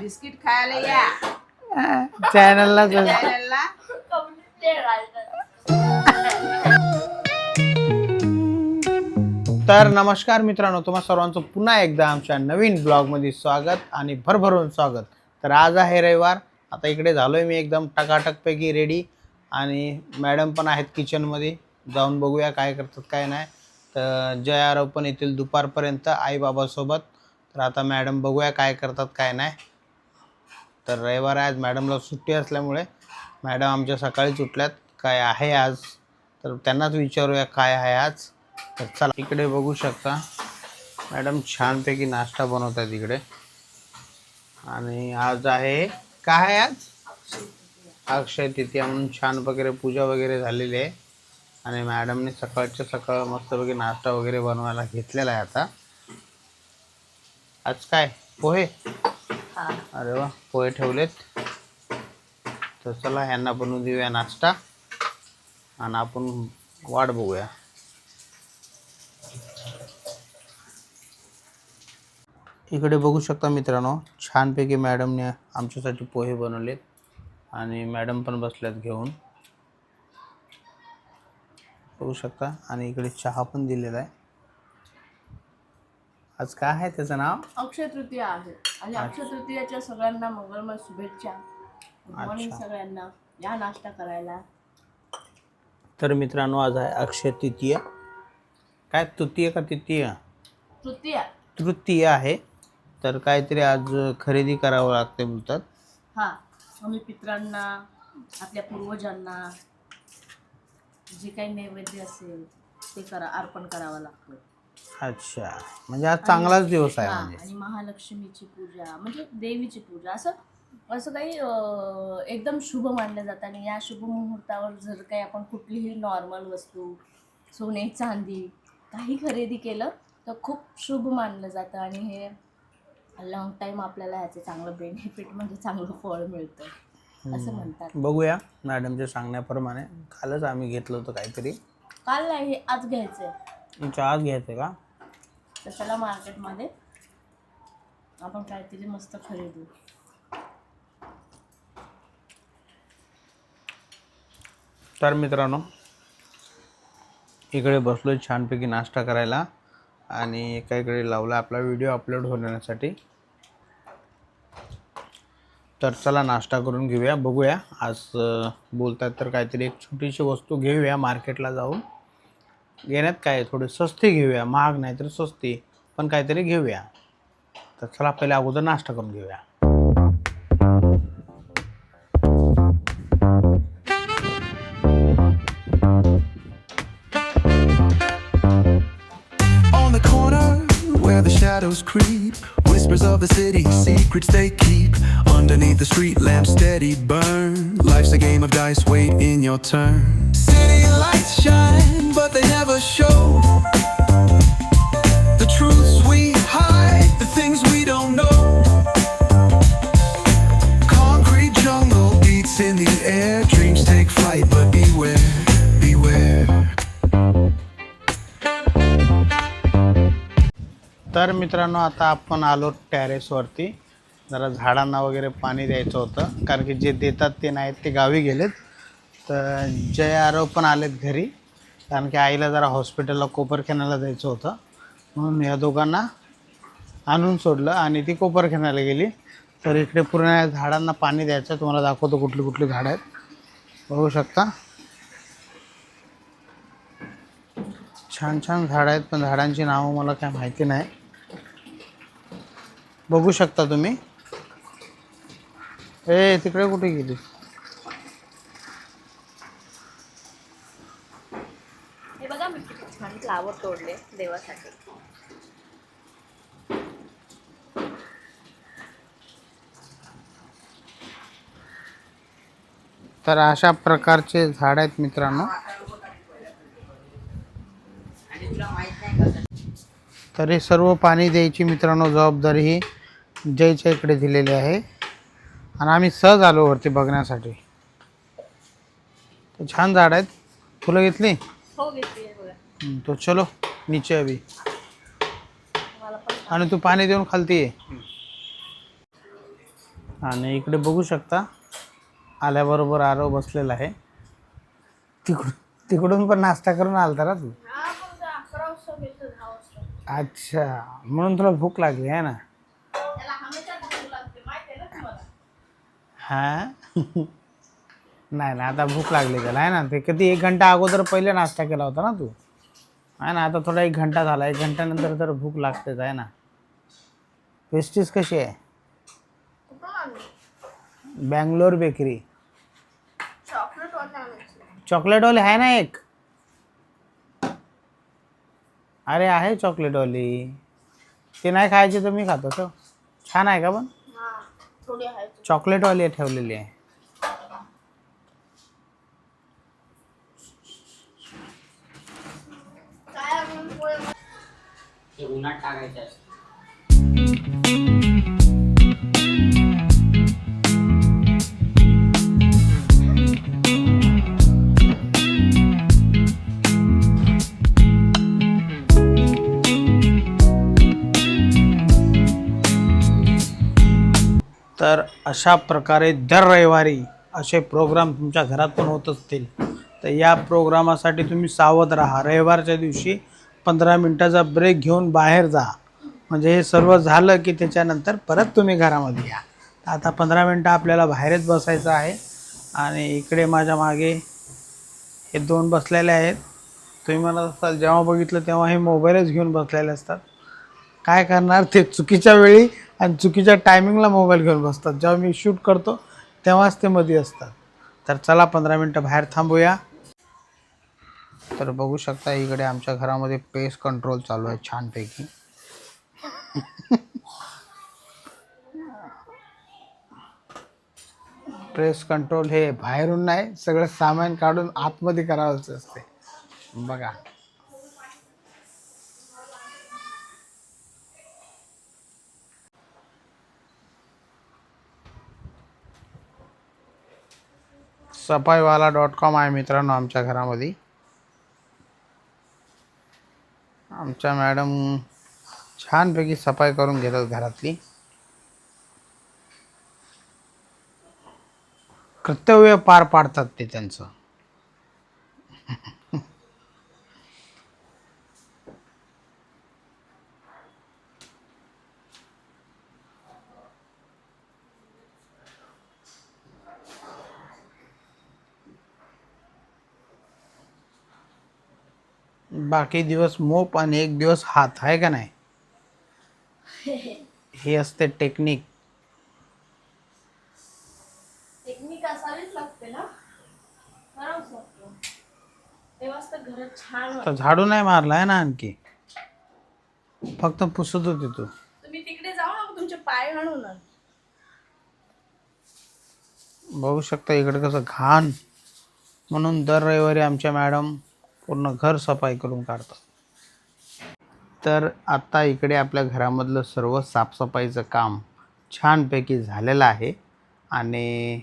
Biscuit खायला या चॅनलला चॅनलला. तर नमस्कार मित्रांनो, तुम्हा सर्वांचं पुन्हा एकदा आमच्या नवीन ब्लॉगमध्ये स्वागत आणि भरभरून स्वागत. तर आज आहे रविवार. आता इकडे झालोय मी एकदम टकाटकपैकी रेडी आणि मॅडम पण आहेत किचनमध्ये. जाऊन बघूया काय करतात काय नाही. तर जय आरव पण येतील दुपारपर्यंत आई बाबासोबत. तर आता मॅडम बघूया काय करतात काय नाही. तर रविवार आहे, आज मॅडमला सुट्टी असल्यामुळे मॅडम आमच्या सकाळीच उठल्यात. काय आहे आज तर त्यांनाच विचारूया काय आहे आज. तर चला, इकडे बघू शकता मॅडम छानपैकी नाश्ता बनवत आहेत इकडे. आणि आज आहे काय आहे, आज अक्षय तृतीया म्हणून छान वगैरे पूजा वगैरे झालेली आहे. आणि मॅडमने सकाळच्या सकाळ मस्तपैकी नाश्ता वगैरे बनवायला घेतलेला आहे. आता आज काय पोहे, अरे वा पोहे ठेवलेत. तर चला ह्यांना बनवून देऊया नाश्ता आणि आपण वाट बघूया. इकडे बघू शकता मित्रांनो, छानपैकी मॅडमने आमच्यासाठी पोहे बनवलेत आणि मॅडम पण बसल्यात घेऊन, बघू शकता. आणि इकडे चहा पण दिलेला आहे. आज काय आहे त्याचं नाव? अक्षय तृतीया आहे आणि अक्षय तृतीयाच्या सगळ्यांना मंगलमय शुभेच्छा. मॉर्निंग सगळ्यांना, या नाश्ता करायला. तर मित्रांनो, आज आहे अक्षय तृतीया. काय तृतीय का तृतीय? तृतीया. तृतीया आहे. तर काहीतरी आज खरेदी करावं लागते बोलतात. हा, आम्ही पितरांना, आपल्या पूर्वजांना जे काही नैवेद्य असेल ते अर्पण करावं लागतं. अच्छा, म्हणजे आज चांगलाच दिवस आहे. म्हणजे आणि महालक्ष्मीची पूजा म्हणजे देवीची पूजा, असं काही एकदम शुभ मानलं जातं. आणि या शुभ मुहूर्तावर जर काही आपण कुठलीही नॉर्मल वस्तू, सोने चांदी काही खरेदी केलं तर खूप शुभ मानलं जातं. आणि हे लॉंग टाईम आपल्याला ह्याचं चांगलं बेनिफिट म्हणजे चांगलं फळ मिळतं असं म्हणतात. बघूया मॅडमच्या सांगण्याप्रमाणे. कालच आम्ही घेतलं होतं काहीतरी. काल नाही, हे आज घ्यायचंय. तुमच्या आज घ्यायचं का? तर चला मार्केटमध्ये आपण काहीतरी मस्त खरेदू. तर मित्रांनो, इकडे बसलोय छानपैकी नाश्ता करायला आणि एका इकडे लावला आपला व्हिडिओ अपलोड होण्यासाठी. तर चला नाश्ता करून घेऊया. बघूया आज बोलतात तर काहीतरी एक छोटीशी वस्तू घेऊया मार्केटला जाऊन. घेण्यात काय, थोडी स्वस्ती घेऊया, महाग नाही तर स्वस्ती, पण काहीतरी घेऊया. तर चला पहिले अगोदर नाश्ता करून घेऊया. Where the shadows creep, whispers of the city, secrets they keep. Underneath the street lamps steady burn. Life's a game of dice, wait in your turn. City lights shine, but they never show the truths we hide, the things we don't know. Concrete jungle beats in the air, dreams take flight, but beware, beware. तर मित्रांनो, आता आपण आलो टेरेसवरती. जरा झाडांना वगैरे पाणी द्यायचं होतं, कारण की जे देतात ते नाहीत, ते गावी गेलेत. तर जय आरव पण आलेत घरी, कारण की आईला जरा हॉस्पिटलला कोपरखेण्याला जायचं होतं, म्हणून या दोघांना आणून सोडलं आणि ती कोपरखेण्याला गेली. तर इकडे पूर्ण झाडांना पाणी द्यायचं. तुम्हाला दाखवतो कुठली कुठली झाडं आहेत, बघू शकता. छान छान झाडं आहेत, पण झाडांची नावं मला काय माहिती नाही. बघू शकता तुम्ही. तिकडे कुठे गेली? हे बघा, मी छान फ्लावर तोडले देवासाठी. तर अशा प्रकारचे झाड आहेत मित्रांनो. तर हे सर्व पाणी द्यायची मित्रांनो जबाबदारी ही जयच्या इकडे दिलेली आहे. आणि आम्ही सहज आलो वरती बघण्यासाठी. तर छान झाड आहेत. फुलं घेतली? हो, घेतली बघा. तो चलो नीचे अभी. आणि तू पाणी देऊन खालती ये. आणि इकडे बघू शकता आल्याबरोबर आरव बसलेला आहे. तिकडून पण नाश्ता करून आलता ना तू? अच्छा, म्हणून तुला भूक लागली आहे ना? हा नाही ना, आता भूक लागली त्याला आहे ना. ते कधी 1 घंटा अगोदर पहिले नाश्ता केला होता ना तू, आहे ना. आता थोडा 1 घंटा झाला, 1 घंट्यानंतर तर भूक लागतेच आहे ना. पेस्ट्रीज कशी आहे? बँगलोर बेकरी चॉकलेटवाली आहे ना एक? अरे आहे चॉकलेटवाली, ती नाही खायची तर मी खातो. तो छान आहे का? पण चॉकलेटवाली ठेवलेली आहे. उन्हात टाकायचं. तर अशा प्रकारे दर रविवारी असे प्रोग्राम तुमच्या घरात पण होत असतील तर या प्रोग्रामासाठी तुम्ही सावध राहा. रविवारच्या दिवशी 15 मिनटाचा ब्रेक घेऊन बाहेर जा. म्हणजे हे सर्व झालं की त्याच्यानंतर परत तुम्ही घरामध्ये या. आता 15 मिनटं आपल्याला बाहेरच बसायचं आहे. आणि इकडे माझ्या मागे हे 2 बसलेले आहेत. तुम्ही म्हणत असाल जेव्हा बघितलं तेव्हा हे मोबाईलच घेऊन बसलेले असतात. काय करणार, ते चुकीच्या वेळी आणि चुकीच्या टायमिंगला मोबाईल घेऊन बसतात. जेव्हा मी शूट करतो तेव्हाच ते मध्ये असतात. तर चला 15 मिनटं बाहेर थांबूया. तर बघू शकता इकडे आमच्या घरामध्ये पेस्ट कंट्रोल चालू आहे छानपैकी. पेस्ट कंट्रोल हे बाहेरून नाही, सगळं सामान काढून आतमध्ये करावंच असते. बघा सफाईवाला.com आहे मित्रांनो आमच्या घरामध्ये. आमच्या मॅडम छानपैकी सफाई करून घेतात घरातली. कर्तव्य पार पाडतात ते त्यांचं. बाकी दिवस मोप आणि 1 दिवस हात आहे का नाही. हे असते टेक्निक. टेक्निक असावीच लागते ना, करावंच लागतं. तेव्हाच तर घर छान तर झाडू नाही मारलाय ना आणखी, फक्त पुसत होते तू. तुम्ही तिकडे जाऊ ना, तुमचे पाय घाण होणार. बघू शकता इकडे कसं घाण. म्हणून दर रविवारी आमच्या मॅडम पूर्ण घर सफाई करून काढतात. तर आता इकडे आपल्या घरामधलं सर्व साफसफाईचं काम छानपैकी झालेलं आहे. आणि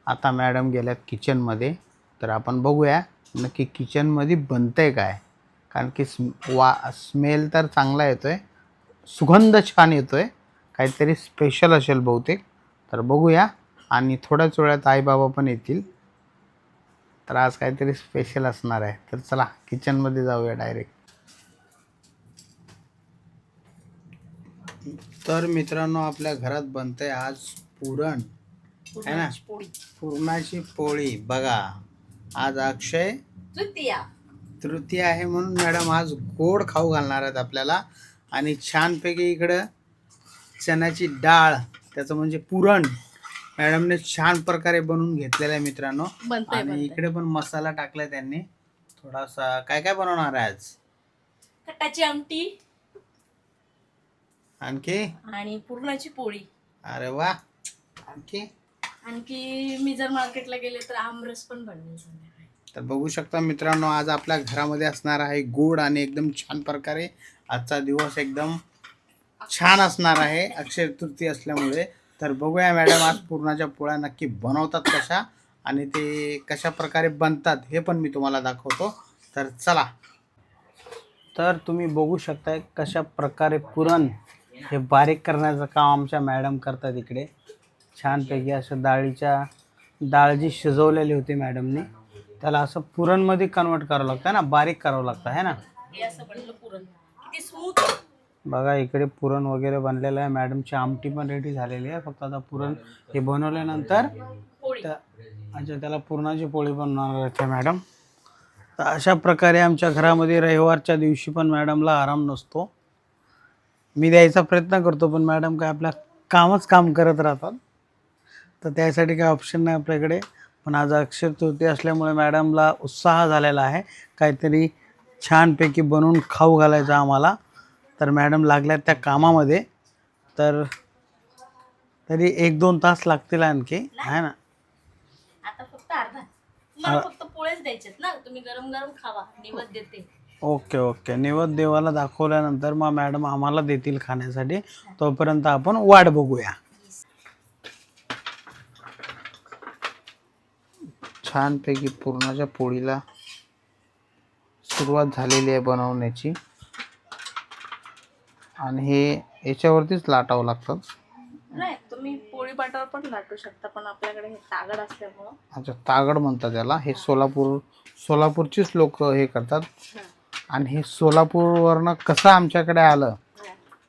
आता मॅडम गेल्यात किचनमध्ये. तर आपण बघूया नक्की किचनमध्ये बनतं आहे काय. कारण की स्मेल तर चांगला येतो आहे, सुगंध छान येतो आहे. काहीतरी स्पेशल असेल बहुतेक. तर बघूया. आणि थोड्याच वेळात आईबाबा पण येतील. तर आज काहीतरी स्पेशल असणार आहे. तर चला किचनमध्ये जाऊया डायरेक्ट. तर मित्रांनो आपल्या घरात बनतंय आज पुरण आहे ना, पुरणाची पोळी. बघा आज अक्षय तृतीया आहे म्हणून मॅडम आज गोड खाऊ घालणार आहेत आपल्याला. आणि छानपैकी इकडं चण्याची डाळ, त्याचं म्हणजे पुरण मॅडमने छान प्रकारे बनवून घेतलेलं आहे मित्रांनो. आणि इकडे पण मसाला टाकलाय त्यांनी थोडासा. काय काय बनवणार आहे आज? कटाची आमटी आणखी आणि पुरणाची पोळी. अरे वा. आणखी मी जर मार्केटला गेले तर आमरस पण बनवेल संध्याकाळी. तर बघू शकता मित्रांनो आज आपल्या घरामध्ये असणार आहे गोड. आणि एकदम छान प्रकारे आजचा दिवस एकदम छान असणार आहे अक्षय तृतीया असल्यामुळे. तर बघूया मॅडम आज पुरणाच्या पोळ्या नक्की बनवतात कशा आणि ते कशा प्रकारे बनतात हे पण मी तुम्हाला दाखवतो. तर चला. तर तुम्ही बघू शकताय कशा प्रकारे पुरण हे बारीक करण्याचं काम आमच्या मॅडम करतात इकडे. छानपैकी असं डाळ जी शिजवलेली होती मॅडमने त्याला असं पुरणमध्ये कन्वर्ट करावं लागतं ना, बारीक करावं लागतं आहे ना. हे असं बनलं पुरण किती स्मूथ. बघा इकडे पुरण वगैरे बनलेलं आहे. मॅडमची आमटी पण रेडी झालेली आहे. फक्त आता पुरण हे बनवल्यानंतर अच्छा त्याला पुरणाची पोळी बनवणार आहे मॅडम. तर अशा प्रकारे आमच्या घरामध्ये रविवारच्या दिवशी पण मॅडमला आराम नसतो. मी द्यायचा प्रयत्न करतो पण मॅडम काय आपल्या काम करत राहतात. तर त्यासाठी काय ऑप्शन नाही आपल्याकडे. पण आज अक्षय तृतीया असल्यामुळे मॅडमला उत्साह झालेला आहे काहीतरी छानपैकी बनवून खाऊ घालायचं आम्हाला. तर मॅडम लागल्यात त्या कामामध्ये. तर तरी 1-2 तास लागतील आणखी आहे ना. आता फक्त अर्धा. मला फक्त पोळेच द्यायचेत ना, तुम्ही गरम गरम खावा, निवद देते. ओके निवद देवाला दाखवल्यानंतर मग मॅडम आम्हाला देतील खाण्यासाठी. तोपर्यंत आपण वाट बघूया. छानपैकी पुरणाच्या पोळीला सुरुवात झालेली आहे बनवण्याची आणि हे याच्यावरतीच लाटावं लागतं. नाही तुम्ही पोळी पाटावर पण लाटू शकता पण आपल्याकडे हे तागड असल्यामुळं. अच्छा तागड म्हणतात त्याला. हे सोलापूरचीच लोक हे करतात. आणि हे सोलापूरवरनं कसं आमच्याकडे आलं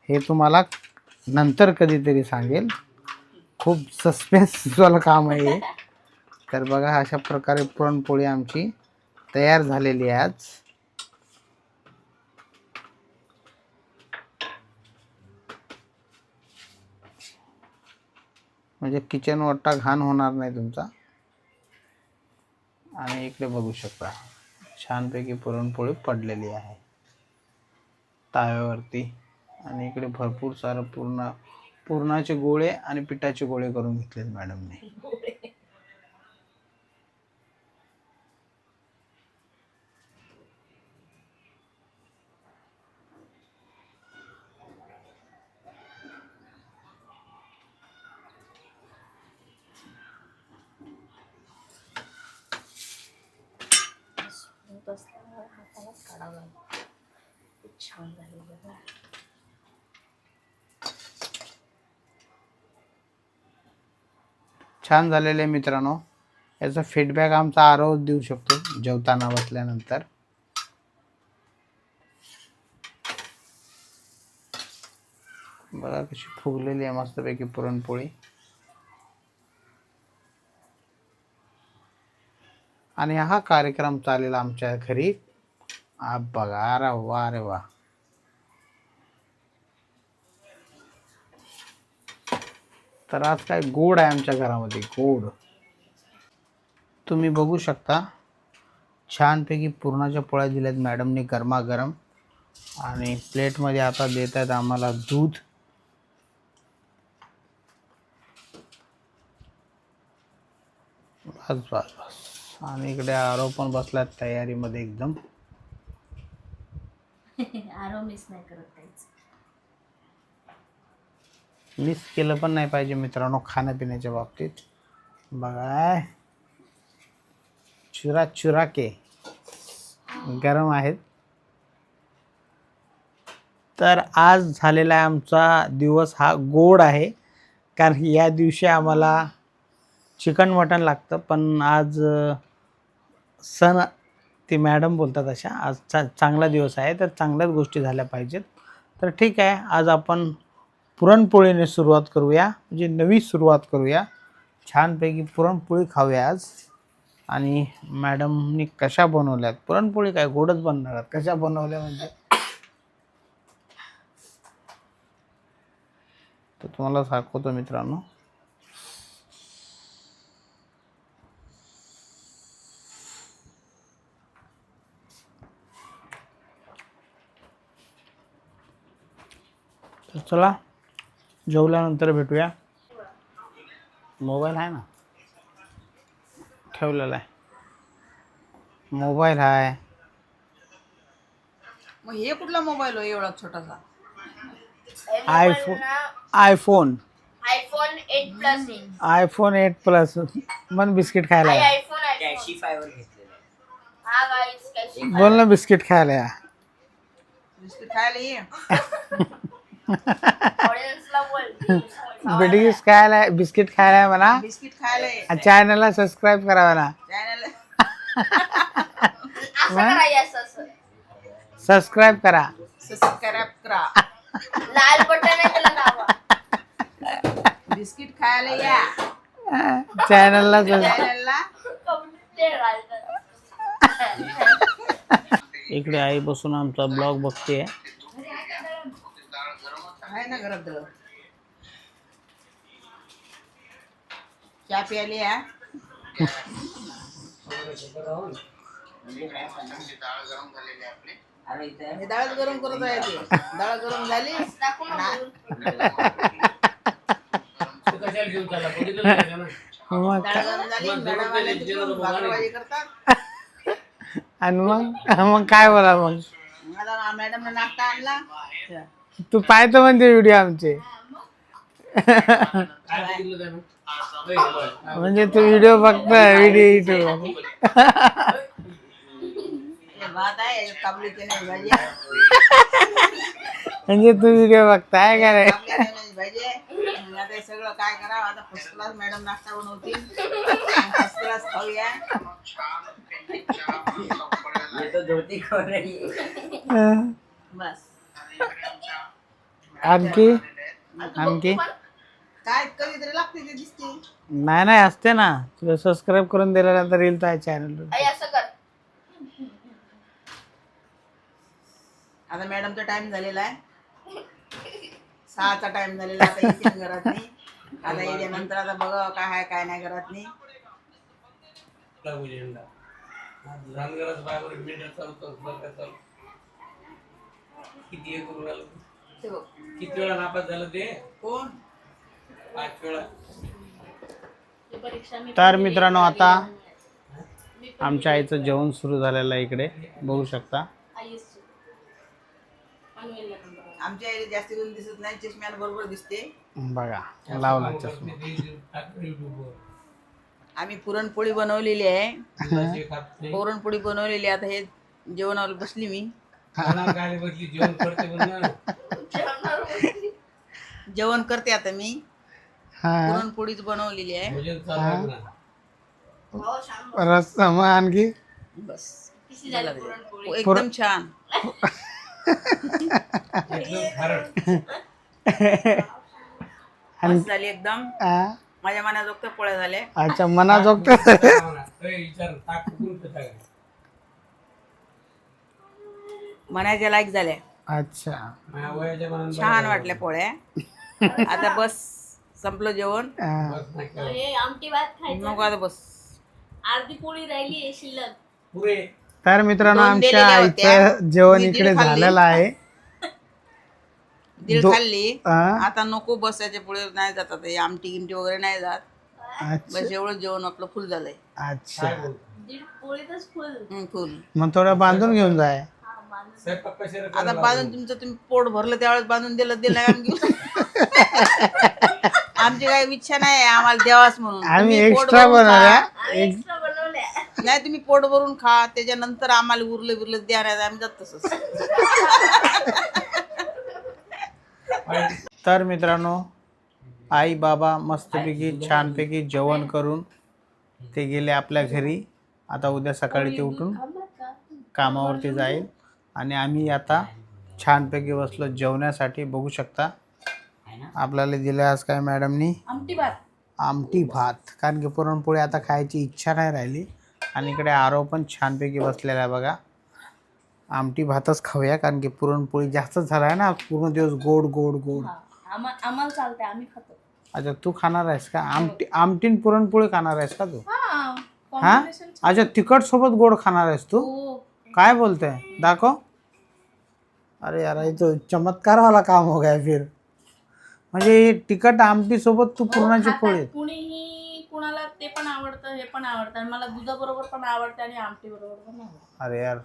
हे तुम्हाला नंतर कधीतरी सांगेल. खूप सस्पेन्सवालं काम आहे हे. तर बघा अशा प्रकारे पुरणपोळी आमची तयार झालेली आहे आज. म्हणजे किचन वट्टा घाण होणार नाही तुमचा. आणि इकडे बघू शकता छानपैकी पुरणपोळी पडलेली आहे ताव्यावरती. आणि इकडे भरपूर सारं पुरणाचे गोळे आणि पिठाचे गोळे करून घेतलेत मॅडमने. हातालाच काढावं लागेल. खूप छान झालं बघा. छान झालेले मित्रांनो. याचा फीडबॅक आमचा आरोह देऊ शकतो जेवताना बसल्यानंतर. बघा कशी फुगलेली आहे मस्तपैकी पुरणपोळी. आणि हा कार्यक्रम चालेल आमच्या घरी. बघा अरे वा रे वा. तर आज काय गोड आहे आमच्या घरामध्ये गोड. तुम्ही बघू शकता छानपैकी पुरणाच्या पोळ्या दिल्यात मॅडमने गरमागरम. आणि प्लेटमध्ये आता देत आहेत आम्हाला दूध. बस. आणि इकडे आरो पण बसलात तयारीमध्ये एकदम. आरो मिस नाही करत काहीच. मिस केलं पण नाही पाहिजे मित्रांनो खाण्यापिण्याच्या बाबतीत. बघा चुरा के गरम आहेत. तर आज झालेला आहे आमचा दिवस हा गोड आहे. कारण या दिवशी आम्हाला चिकन मटण लागतं. पण आज सण ते मॅडम बोलतात अशा आज चांगला दिवस आहे तर चांगल्याच गोष्टी झाल्या पाहिजेत. तर ठीक आहे आज आपण पुरणपोळीने सुरुवात करूया. म्हणजे नवी सुरुवात करूया. छानपैकी पुरणपोळी खाऊया आज. आणि मॅडमनी कशा बनवल्यात पुरणपोळी काय गोडच बनणार आहेत. कशा बनवल्या म्हणजे तर तुम्हाला दाखवतो मित्रांनो. तर चला जेवल्यानंतर भेटूया. मोबाईल आहे ना ठेवलेला आहे. मोबाईल आहे. मग हे कुठला मोबाईल हो एवढा छोटासा? IPhone 8 plus. IPhone 8 plus. मन बिस्किट खायला या. बोल ना बिस्किट खायला या. बिस्किट खायला ये. ऑडियन्सला बोल बिस्किट खायला म्हणा. बिस्किट खायला चॅनलला सबस्क्राईब करा म्हणा. चॅनल असं करायचं असं सबस्क्राईब करा. सबस्क्राईब करा. लाल बटन आहे त्याला दाबा. बिस्किट खायला या चॅनलला चॅनलला. ते घालतात. इकडे आई बसून आमचा ब्लॉग बघते. आहे ना घरात दळण. चहा प्यायली या. हे डाळ गरम करत आहे ते. डाळ गरम झाली. दाखव ना ना. मग डाळ गरम झाली. मॅडम आल्या तिकडून भाकरवाडी करतात. आणि मग काय बोला मग. मला मॅडमने नाश्ता आणला. तू पाहतो म्हणते व्हिडिओ आमचे. म्हणजे तू व्हिडिओ बघतोय व्हिडिओ युट्यूब. हे भात आहे काबली चण्याची भाजी आहे. म्हणजे तू व्हिडिओ बघताय का रे. काबली चण्याची भाजी आहे. मग आता हे सगळं काय करावं. आता फर्स्ट क्लास मॅडम नाश्ता बनवतील. फर्स्ट क्लास खाऊया. बस. आणखी काय कधीतरी लागते ते दिसते. नाही असते ना. तुला सबस्क्राईब करून दिल्यानंतर येईल त्या चॅनल. आई असं कर. आता मॅडमचा टाइम झालेला आहे. 6चा टाइम झालेला. आता येतील घरात नाही. आता येल्यानंतर आता बघा काय आहे काय नाही घरात नाही. ते बघ. किती वेळा नापास झालं ते? कोण 5 वेळा. परीक्षा मी तर मित्रांनो आता आमच्या आईचं जेवण सुरू झालेलं आहे. इकडे बघू शकता. आमच्या आईला जास्त करून दिसत नाही. चष्म्याला बरोबर दिसते. बघा लावला चष्मा. आम्ही पुरणपोळी बनवलेली आहे. पुरणपोळी बनवलेली आहे. आता हे जेवणावर बसली मी. जेवण करते म्हणून. जेवण करते आता मी. हा पुरणपोळीच बनवलेली आहे. भोजन चालू आहे ना. हो छान. रस्सा मग आणखी. बस किती झाली पुरणपोळी? एकदम छान. एकदम खारट. मस्त झाली एकदम. हा. माझ्या मनाजोगत्या पोळ्या झाल्या. अच्छा मनाजोगत. विचार ताक कुठून पिता काय? मनाच्या लायक झाल्या. अच्छा माझ्या वयाच्या मनानं छान वाटल्या पोळ्या. आता बस संपलं जेवण. हा. बस नाही केलं. हे आमटी भात खायचं. नको आता बस. अर्धी पोळी राहिली आहे शिल्लक. पुरे. तर मित्रांनो 2 आमच्या दिलेल्या होत्या. आईचं जेवण मी इकडे दीड खाल्ली. झालेलं आहे. दीड खाल्ली. हा. आता नको बसायचे पुढे नाही जातात. हे आमटी गिमटी वगैरे नाही जात. अच्छा बस एवढं जेवण आपलं फुल झालंय. अच्छा काय बोलतो? दीड पोळीतच फुल. फुल. मग थोडं बांधून घेऊन जाय. हा माणूस. स्वयंपाक कशाला आता करायला बांधून तुमचं तुम्ही पोट भरलं त्यावेळेस बांधून दिलं आम्ही. आमची काही इच्छा नाही आम्हाला द्यावाच म्हणून. आम्ही तुम्ही पोट एक्स्ट्रा भरून बनवल्या. खा. एक्स्ट्रा बनवल्या. नाही तुम्ही पोट भरून खा. त्याच्यानंतर आम्हाला उरलं बिरलं द्या. नाही आम्ही जात तसंच. पाहिजे? तर मित्रांनो आई बाबा मस्तपैकी छानपैकी जेवण करून ते गेले आपल्या घरी. आता उद्या सकाळी ते उठून कामावरती जाईल. आणि आम्ही आता छानपैकी बसलो जेवण्यासाठी. बघू शकता आपल्याला दिलं आज काय मॅडमनी. आमटी भात. आमटी भात. कारण की पुरणपोळी आता खायची इच्छा नाही राहिली. आणि इकडे आरव पण छानपैकी बसलेला आहे बघा. आमटी भातच खाऊया कारण की पुरणपोळी जास्तच झाला आहे ना. पूर्ण दिवस गोड गोड गोड. हा. आम्हाला चालतंय आम्ही खातो. अच्छा तू खाणार आहेस का. आमटीन पुरणपोळी खाणार आहेस का तू. हा हा combination अच्छा तिखट सोबत गोड खाणार आहेस तू. हो. काय बोलते दाखव. अरे यार ये तो चमत्कार वाला काम हो गया फिर. म्हणजे तिखट आमटी सोबत तू पुरणाची पोळी. कुणीही कुणाला ते पण आवडतं हे पण आवडतं. आणि मला दुधाबरोबर पण आवडतं आणि आमटी बरोबर पण आवडतं. अरे यार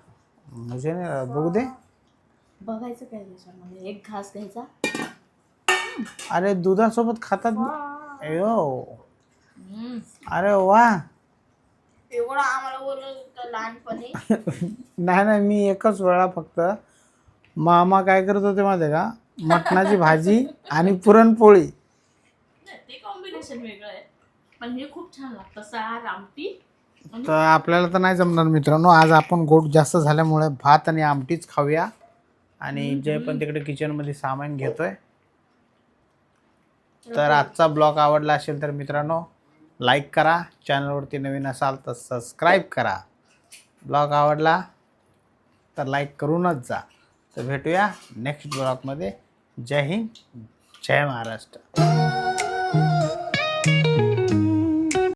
मुझे नाही बघू दे. बघायचं काय त्याच्यामध्ये. एक घास घ्यायचा. अरे दुधासोबत खातात. अयो अरे वा. एवढं आम्हाला बोललं होतं लहानपणी. नाही मी एकच वेळा फक्त मामा काय करत होते माहिती का. मटणाची भाजी आणि पुरणपोळी. नाही, ते कॉम्बिनेशन वेगळं आहे, पण हे खूप छान लागतं. सार आमटी. तर आपल्याला तर नाही जमणार मित्रांनो. आज आपण गोड जास्त झाल्यामुळे भात आणि आमटीच खाऊया. आणि जे पण तिकडे किचनमध्ये सामान घेतोय. तर आजचा ब्लॉग आवडला असेल तर मित्रांनो लाईक करा, चॅनलवरती नवीन असाल तर सबस्क्राईब करा. ब्लॉग आवडला तर लाईक करूनच जा. तर भेटूया नेक्स्ट ब्लॉगमध्ये. जय हिंद, जय महाराष्ट्र.